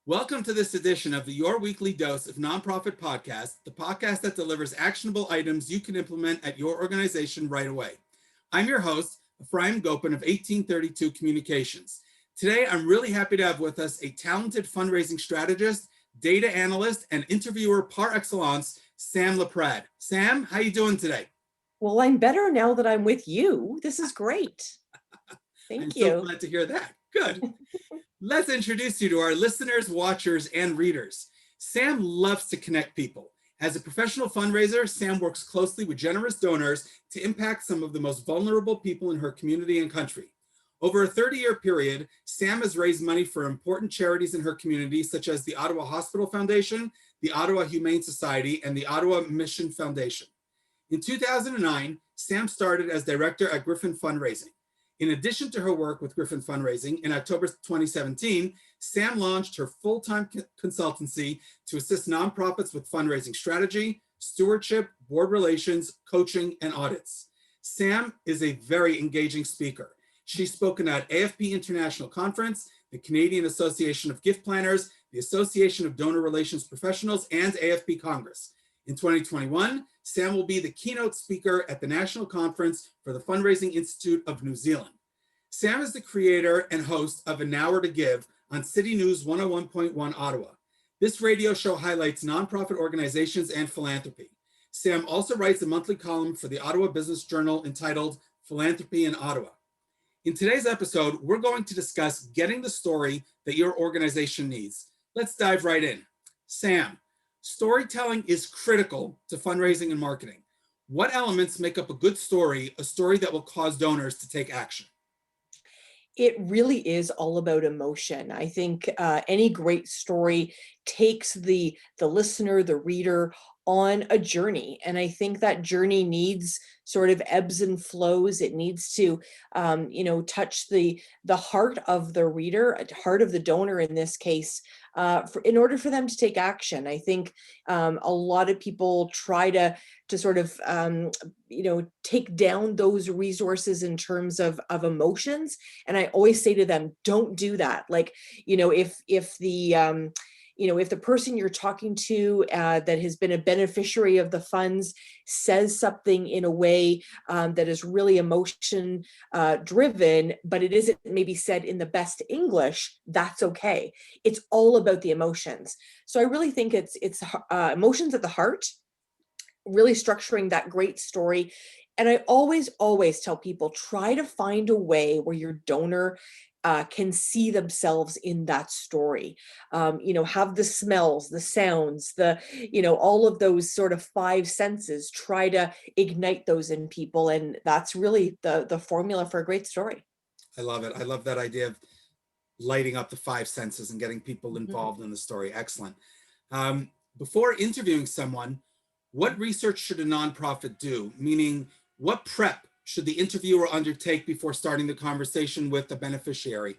Welcome to this edition of the Your Weekly Dose of Nonprofit Podcast, the podcast that delivers actionable items you can implement at your organization right away. I'm your host, Ephraim Gopin of 1832 Communications. Today, I'm really happy to have with us a talented fundraising strategist, data analyst, and interviewer par excellence, Sam Laprade. Sam, how you doing today? Well, I'm better now that I'm with you. This is great. Thank you. I'm so glad to hear that. Good. Let's introduce you to our listeners, watchers, and readers. Sam loves to connect people. As a professional fundraiser, Sam works closely with generous donors to impact some of the most vulnerable people in her community and country. Over a 30-year period, Sam has raised money for important charities in her community, such as the Ottawa Hospital Foundation, the Ottawa Humane Society, and the Ottawa Mission Foundation. In 2009, Sam started as director at Griffin Fundraising. In addition to her work with Griffin Fundraising, in October 2017, Sam launched her full-time consultancy to assist nonprofits with fundraising strategy, stewardship, board relations, coaching, and audits. Sam is a very engaging speaker. She's spoken at AFP International Conference, the Canadian Association of Gift Planners, the Association of Donor Relations Professionals, and AFP Congress. In 2021, Sam will be the keynote speaker at the National Conference for the Fundraising Institute of New Zealand. Sam is the creator and host of An Hour to Give on City News 101.1 Ottawa. This radio show highlights nonprofit organizations and philanthropy. Sam also writes a monthly column for the Ottawa Business Journal entitled Philanthropy in Ottawa. In today's episode, we're going to discuss getting the story that your organization needs. Let's dive right in. Sam, storytelling is critical to fundraising and marketing. What elements make up a good story, a story that will cause donors to take action? It really is all about emotion. I think any great story takes the listener, the reader, on a journey. And I think that journey needs sort of ebbs and flows. It needs to, touch the heart of the reader, heart of the donor in this case, in order for them to take action. I think a lot of people try to sort of, take down those resources in terms of emotions. And I always say to them, don't do that. Like, if the person you're talking to that has been a beneficiary of the funds says something in a way that is really emotion driven, but it isn't maybe said in the best English, that's okay. It's all about the emotions. So I really think it's emotions at the heart, really structuring that great story. And I always tell people, try to find a way where your donor can see themselves in that story. Have the smells, the sounds, all of those sort of five senses, try to ignite those in people. And that's really the formula for a great story. I love it. I love that idea of lighting up the five senses and getting people involved in the story. Excellent. Before interviewing someone, what research should a nonprofit do? Meaning, what prep should the interviewer undertake before starting the conversation with the beneficiary?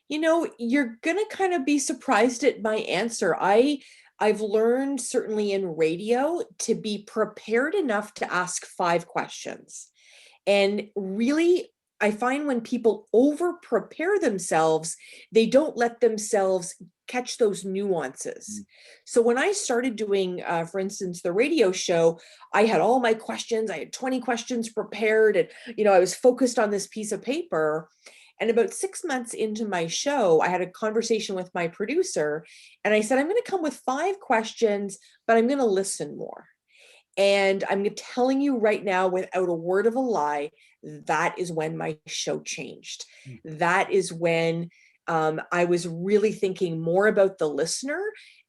You're going to kind of be surprised at my answer. I've learned, certainly in radio, to be prepared enough to ask 5 questions. And really, I find when people over prepare themselves, they don't let themselves catch those nuances. So when I started doing, for instance, the radio show, I had all my questions. I had 20 questions prepared, and I was focused on this piece of paper. And about 6 months into my show, I had a conversation with my producer, and I said, I'm going to come with 5 questions, but I'm going to listen more. And I'm telling you right now, without a word of a lie, that is when my show changed. That is when I was really thinking more about the listener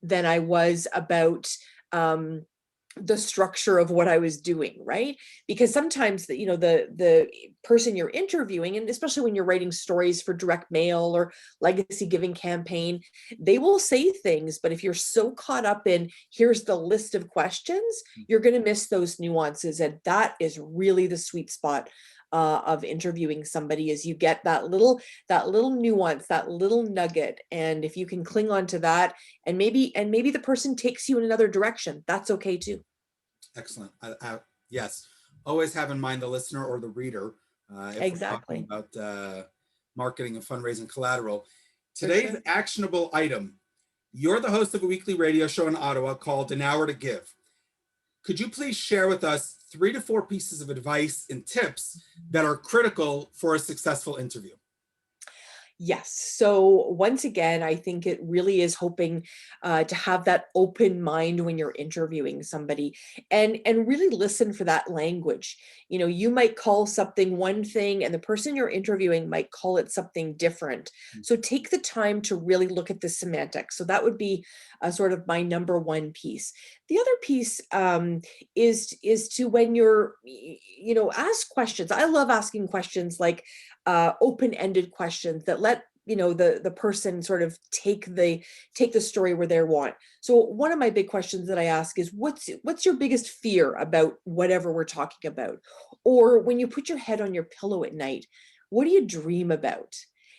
than I was about the structure of what I was doing, right? Because sometimes the person you're interviewing, and especially when you're writing stories for direct mail or legacy giving campaign, they will say things, but if you're so caught up in here's the list of questions, you're going to miss those nuances. And that is really the sweet spot of interviewing somebody, is you get that little nuance, that little nugget. And if you can cling on to that, and maybe the person takes you in another direction, that's okay too. Excellent. Yes. Always have in mind the listener or the reader. If Exactly. we're talking about marketing and fundraising collateral. For Today's sure. actionable item. You're the host of a weekly radio show in Ottawa called An Hour to Give. Could you please share with us 3 to 4 pieces of advice and tips that are critical for a successful interview? Yes. So once again, I think it really is hoping to have that open mind when you're interviewing somebody, and really listen for that language. You know, you might call something one thing, and the person you're interviewing might call it something different. So take the time to really look at the semantics. So that would be sort of my number one piece. The other piece is to when you're, ask questions. I love asking questions like open-ended questions that let the person sort of take the story where they want. So one of my big questions that I ask is, what's your biggest fear about whatever we're talking about? Or when you put your head on your pillow at night, what do you dream about?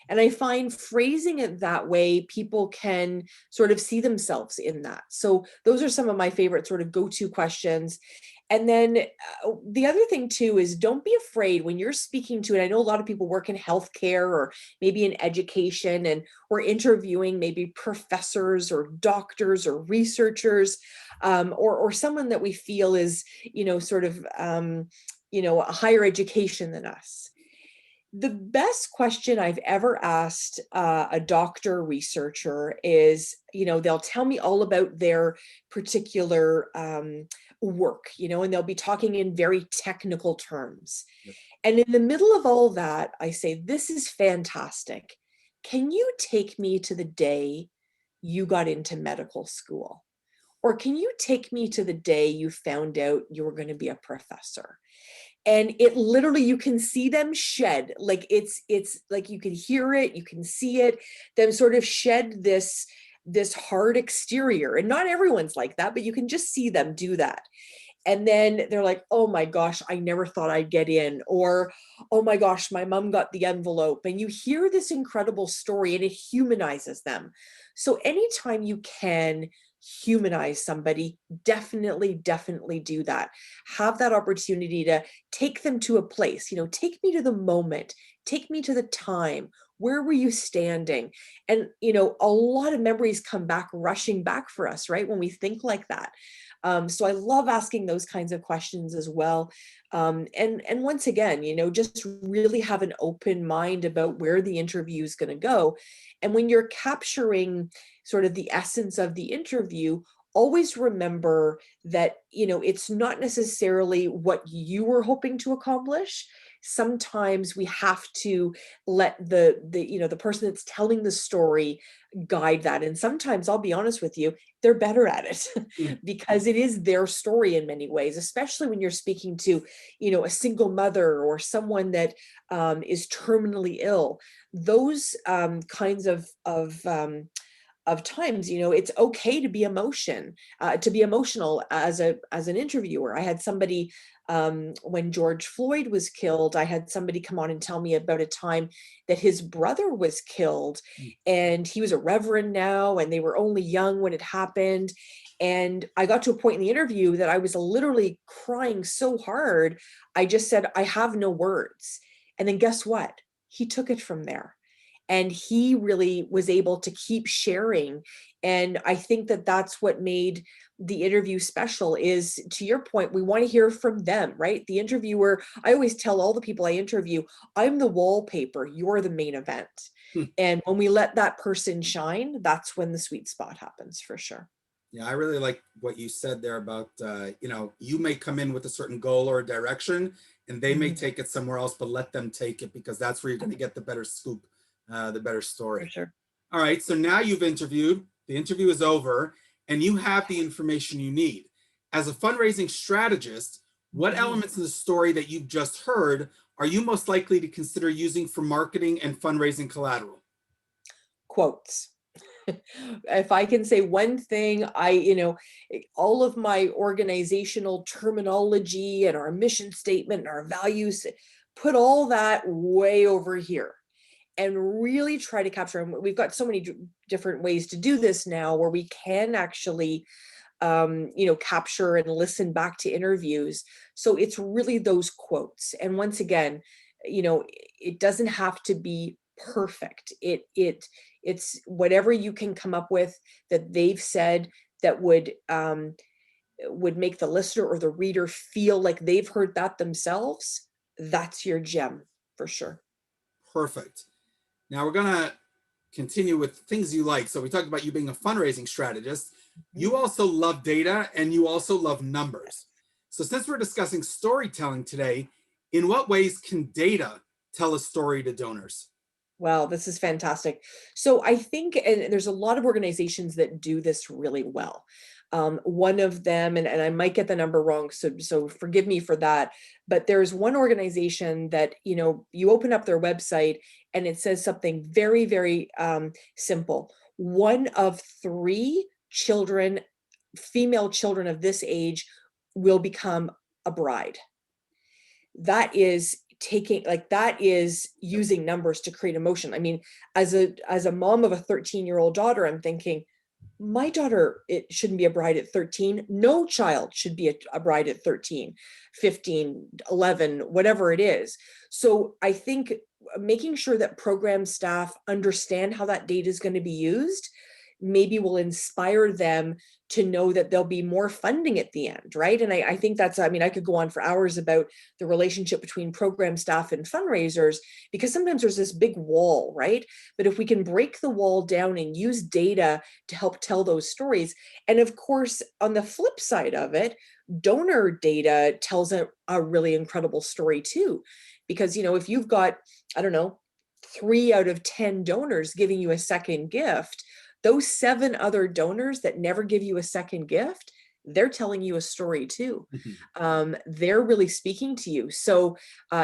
And I find phrasing it that way, people can sort of see themselves in that. So those are some of my favorite sort of go-to questions. And then the other thing too is, don't be afraid when you're speaking to, and I know a lot of people work in healthcare or maybe in education, and we're interviewing maybe professors or doctors or researchers, or someone that we feel is, sort of, a higher education than us. The best question I've ever asked a doctor researcher is, they'll tell me all about their particular work, and they'll be talking in very technical terms. Yep. And in the middle of all that, I say, this is fantastic. Can you take me to the day you got into medical school? Or can you take me to the day you found out you were going to be a professor? And it literally, you can see them shed, like it's like you can hear it, you can see it, them sort of shed this hard exterior. And not everyone's like that, but you can just see them do that. And then they're like, oh my gosh, I never thought I'd get in. Or, oh my gosh, my mom got the envelope. And you hear this incredible story and it humanizes them. So anytime you can humanize somebody, definitely do that. Have that opportunity to take them to a place, take me to the moment, take me to the time. Where were you standing? And, a lot of memories come back rushing back for us, right? When we think like that. So I love asking those kinds of questions as well. And once again, just really have an open mind about where the interview is going to go. And when you're capturing sort of the essence of the interview, always remember that, it's not necessarily what you were hoping to accomplish. Sometimes we have to let the person that's telling the story guide that. And sometimes, I'll be honest with you, they're better at it Mm. because it is their story in many ways, especially when you're speaking to, a single mother or someone that is terminally ill. Those kinds of times, it's okay to be to be emotional as an interviewer. I had somebody, when George Floyd was killed, I had somebody come on and tell me about a time that his brother was killed, and he was a reverend now, and they were only young when it happened. And I got to a point in the interview that I was literally crying so hard, I just said, I have no words. And then guess what? He took it from there. And he really was able to keep sharing. And I think that that's what made the interview special. Is, to your point, we want to hear from them, right? The interviewer, I always tell all the people I interview, I'm the wallpaper, you're the main event. Hmm. And when we let that person shine, that's when the sweet spot happens, for sure. Yeah, I really like what you said there about, you may come in with a certain goal or direction, and they may Mhm. take it somewhere else, but let them take it, because that's where you're going to get the better scoop, the better For story. sure. All right, so now you've interviewed, the interview is over, and you have the information you need. As a fundraising strategist, what Mhm. elements in the story that you've just heard are you most likely to consider using for marketing and fundraising collateral? Quotes. If I can say one thing, all of my organizational terminology and our mission statement and our values, put all that way over here and really try to capture. And we've got so many different ways to do this now, where we can actually capture and listen back to interviews. So it's really those quotes. And once again, it doesn't have to be perfect. It's whatever you can come up with that they've said that would make the listener or the reader feel like they've heard that themselves. That's your gem for sure. Perfect. Now we're going to continue with things you like. So we talked about you being a fundraising strategist. You also love data and you also love numbers. So since we're discussing storytelling today, in what ways can data tell a story to donors? Well, this is fantastic. So I think, and there's a lot of organizations that do this really well. One of them, and I might get the number wrong, so forgive me for that, but there's one organization that, you open up their website and it says something very, very simple. 1 of 3 children, female children of this age, will become a bride. That is that is using numbers to create emotion. I mean, as a mom of a 13-year-old daughter, I'm thinking, my daughter, it shouldn't be a bride at 13. No child should be a bride at 13, 15, 11, whatever it is. So I think making sure that program staff understand how that data is going to be used maybe will inspire them to know that there'll be more funding at the end, right? And I think that's, I mean, I could go on for hours about the relationship between program staff and fundraisers, because sometimes there's this big wall, right? But if we can break the wall down and use data to help tell those stories, and of course, on the flip side of it, donor data tells a really incredible story too. Because, if you've got, I don't know, 3 out of 10 donors giving you a second gift, those 7 other donors that never give you a second gift, they're telling you a story too. They're really speaking to you. So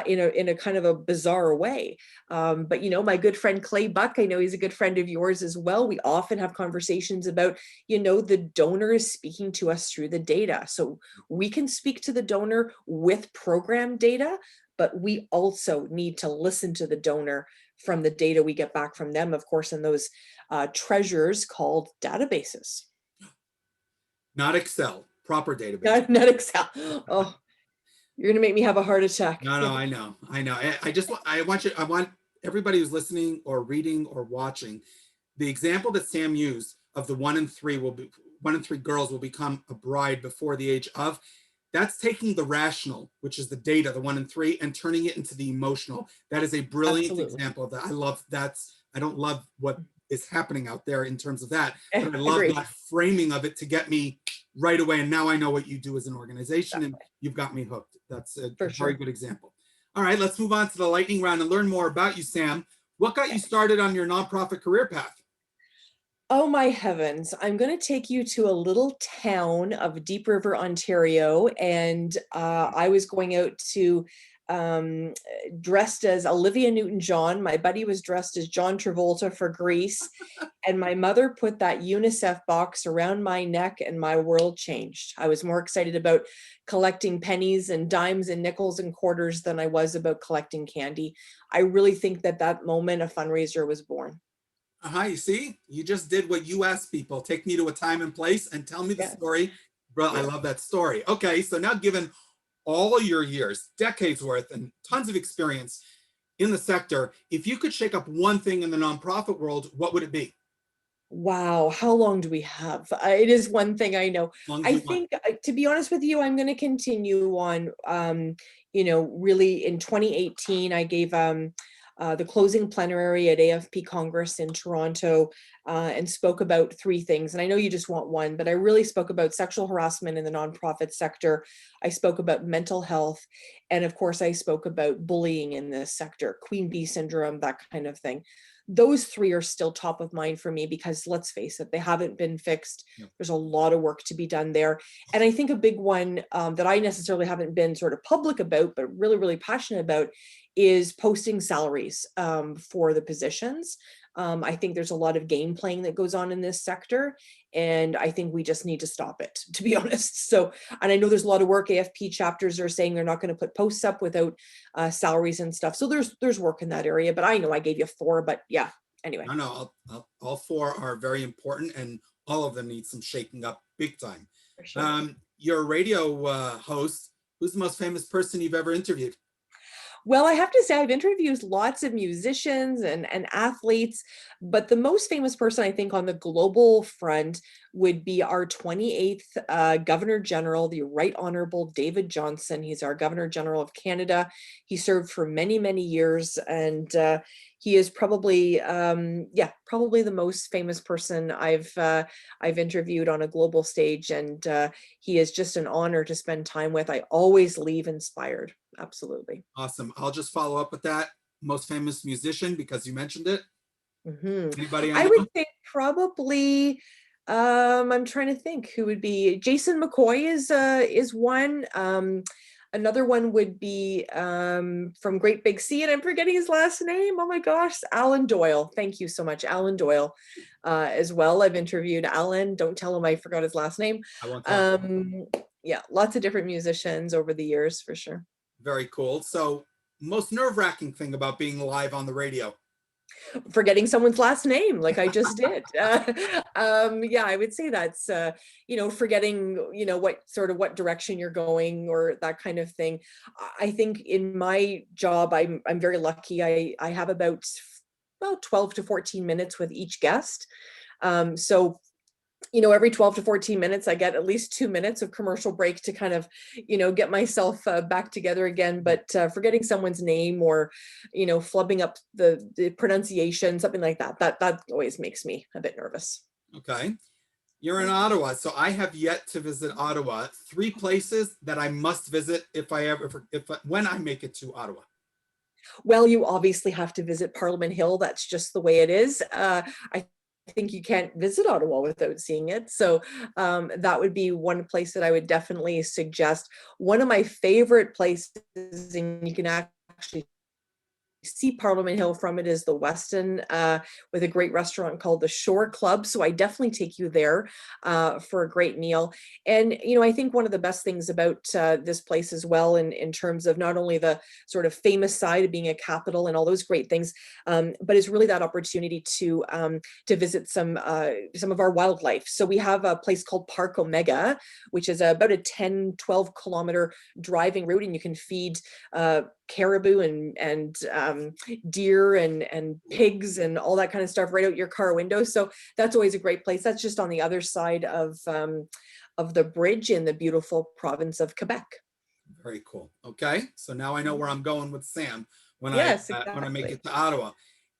in a kind of a bizarre way. But my good friend Clay Buck, I know he's a good friend of yours as well. We often have conversations about, the donor is speaking to us through the data. So we can speak to the donor with program data, but we also need to listen to the donor from the data we get back from them, of course, in those treasures called databases. Not Excel, proper database. Not Excel. Oh, you're gonna make me have a heart attack. No, I know. I want everybody who's listening or reading or watching, the example that Sam used of the 1 in 3 girls will become a bride before the age of. That's taking the rational, which is the data, the 1 in 3, and turning it into the emotional. That is a brilliant example of that. I love that. I don't love what is happening out there in terms of that, but I love that framing of it to get me right away. And now I know what you do as an organization, and you've got me hooked. That's a very good example. All right, let's move on to the lightning round and learn more about you, Sam. What got you started on your nonprofit career path? Oh my heavens. I'm going to take you to a little town of Deep River, Ontario. And I was going out to dressed as Olivia Newton-John. My buddy was dressed as John Travolta for Grease. And my mother put that UNICEF box around my neck and my world changed. I was more excited about collecting pennies and dimes and nickels and quarters than I was about collecting candy. I really think that moment a fundraiser was born. You see, you just did what you asked people. Take me to a time and place and tell me the story. Bro, I love that story. Okay, so now given all your years, decades worth, and tons of experience in the sector, if you could shake up one thing in the nonprofit world, what would it be? Wow, how long do we have? It is one thing I know. I think, to be honest with you, I'm going to continue on, really in 2018, I gave the closing plenary at AFP Congress in Toronto and spoke about 3 things. And I know you just want one, but I really spoke about sexual harassment in the nonprofit sector. I spoke about mental health. And of course, I spoke about bullying in this sector, Queen Bee syndrome, that kind of thing. Those 3 are still top of mind for me because let's face it, they haven't been fixed. There's a lot of work to be done there. And I think a big one that I necessarily haven't been sort of public about, but really, really passionate about is posting salaries for the positions. I think there's a lot of game playing that goes on in this sector, and I think we just need to stop it, to be honest. So, and I know there's a lot of work. AFP chapters are saying they're not going to put posts up without salaries and stuff. So there's work in that area, but I know I gave you 4, but yeah, anyway. No, all 4 are very important, and all of them need some shaking up big time. For sure. You're a radio host. Who's the most famous person you've ever interviewed? Well, I have to say I've interviewed lots of musicians and athletes, but the most famous person I think on the global front would be our 28th Governor General, the Right Honorable David Johnston. He's our Governor General of Canada. He served for many, many years, and he is probably, yeah, probably the most famous person I've interviewed on a global stage, and he is just an honor to spend time with. I always leave inspired. Absolutely. Awesome. I'll just follow up with that. Most famous musician, because you mentioned it. Hmm. Anybody I I would know? say probably, I'm trying to think who would be. Jason McCoy is one. Another one would be from Great Big Sea, and I'm forgetting his last name. Oh my gosh, Alan Doyle. Thank you so much, Alan Doyle, as well. I've interviewed Alan. Don't tell him I forgot his last name. I won't tell. Um, yeah, lots of different musicians over the years for sure. Very cool. So, most nerve-wracking thing about being live on the radio? Forgetting someone's last name like I just did. Yeah, I would say that's forgetting what direction you're going or that kind of thing. I think in my job I'm very lucky. I have about 12 to 14 minutes with each guest. So every 12 to 14 minutes, I get at least 2 minutes of commercial break to kind of, get myself back together again. But forgetting someone's name or, flubbing up the pronunciation, something like that always makes me a bit nervous. Okay. You're in Ottawa, so I have yet to visit Ottawa. 3 places that I must visit when I make it to Ottawa. Well, you obviously have to visit Parliament Hill. That's just the way it is. I think you can't visit Ottawa without seeing it. So that would be one place that I would definitely suggest. One of my favorite places, and you can actually see Parliament Hill from it, is the Westin, with a great restaurant called the Shore Club. So I definitely take you there for a great meal. And, I think one of the best things about this place as well, in terms of not only the sort of famous side of being a capital and all those great things, but it's really that opportunity to visit some of our wildlife. So we have a place called Park Omega, which is about a 10-12 kilometer driving route, and you can feed caribou and deer and pigs and all that kind of stuff right out your car window. So that's always a great place. That's just on the other side of the bridge in the beautiful province of Quebec. Very cool. Okay, so now I know where I'm going with Sam when Yes, when I make exactly. it to Ottawa.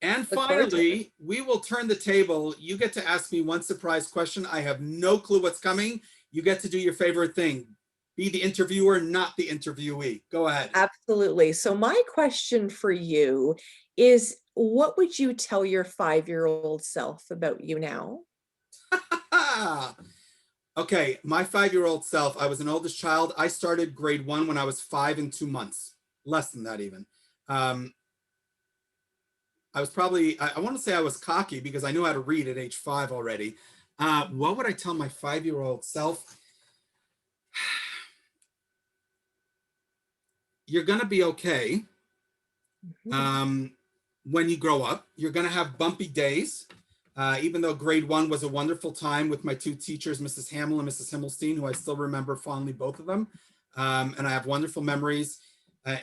And Look forward to it. finally, we will turn the table. You get to ask me one surprise question. I have no clue what's coming. You get to do your favorite thing. Be the interviewer, not the interviewee. Go ahead. Absolutely. So my question for you is, what would you tell your 5-year-old self about you now? Okay, my 5-year-old self, I was an oldest child. I started grade 1 when I was 5 and 2 months, less than that even. I was probably, I want to say I was cocky because I knew how to read at age 5 already. What would I tell my 5-year-old self? You're going to be okay. When you grow up, you're going to have bumpy days. Even though grade 1 was a wonderful time with my 2 teachers, Mrs. Hamill and Mrs. Himmelstein, who I still remember fondly, both of them. And I have wonderful memories.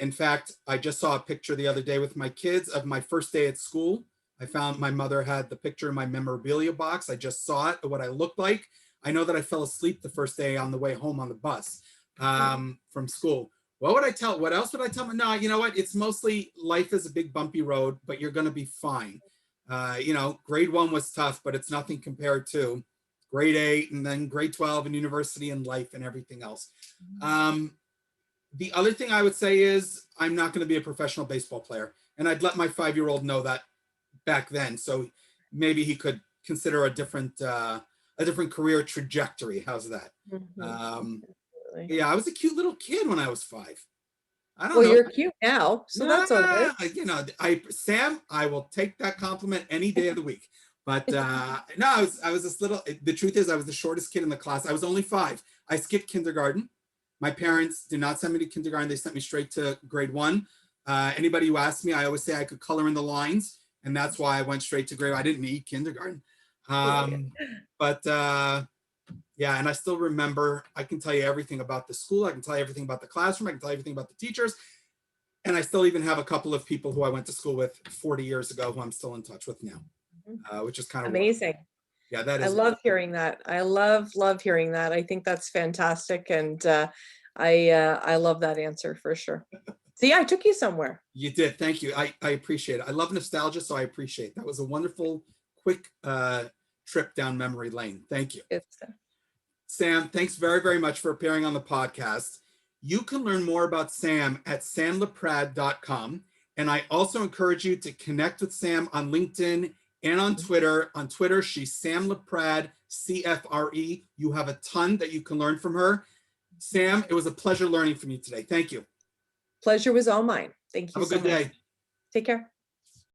In fact, I just saw a picture the other day with my kids of my first day at school. I found my mother had the picture in my memorabilia box. I just saw it, what I looked like. I know that I fell asleep the first day on the way home on the bus from school. What else would I tell them? No, you know what? It's mostly life is a big bumpy road, but you're going to be fine. Grade 1 was tough, but it's nothing compared to grade 8 and then grade 12 and university and life and everything else. The other thing I would say is I'm not going to be a professional baseball player. And I'd let my 5-year-old know that back then. So maybe he could consider a different career trajectory. How's that? Yeah, I was a cute little kid when I was 5. I don't Well, know. you're cute now, so that's all good. Sam, I will take that compliment any day of the week. But no, I was this little. The truth is, I was the shortest kid in the class. I was only 5. I skipped kindergarten. My parents did not send me to kindergarten. They sent me straight to grade 1. Anybody who asked me, I always say I could color in the lines, and that's why I went straight to grade. I didn't need kindergarten. But yeah, and I still remember. I can tell you everything about the school. I can tell you everything about the classroom. I can tell you everything about the teachers. And I still even have a couple of people who I went to school with 40 years ago who I'm still in touch with now, which is kind of Amazing. wild. Yeah, that I is. love hearing that. I love hearing that. I think that's fantastic. And I love that answer for sure. So yeah, I took you somewhere. You did. Thank you. I appreciate it. I love nostalgia, so I appreciate it. That was a wonderful, quick trip down memory lane. Thank you. Sam, thanks very, very much for appearing on the podcast. You can learn more about Sam at samlaprade.com. And I also encourage you to connect with Sam on LinkedIn and on Twitter. On Twitter, she's Sam Laprade, CFRE. You have a ton that you can learn from her. Sam, it was a pleasure learning from you today. Thank you. Pleasure was all mine. Thank you so much. Have a good day. Take care.